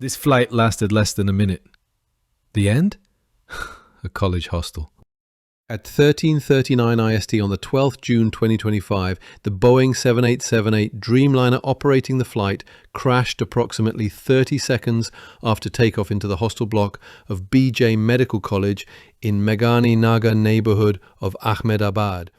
This flight lasted less than a minute. The end? A college hostel. At 13:39 IST on the 12th June 2025, the Boeing 7878 Dreamliner operating the flight crashed approximately 30 seconds after takeoff into the hostel block of BJ Medical College in Meghani Nagar neighborhood of Ahmedabad.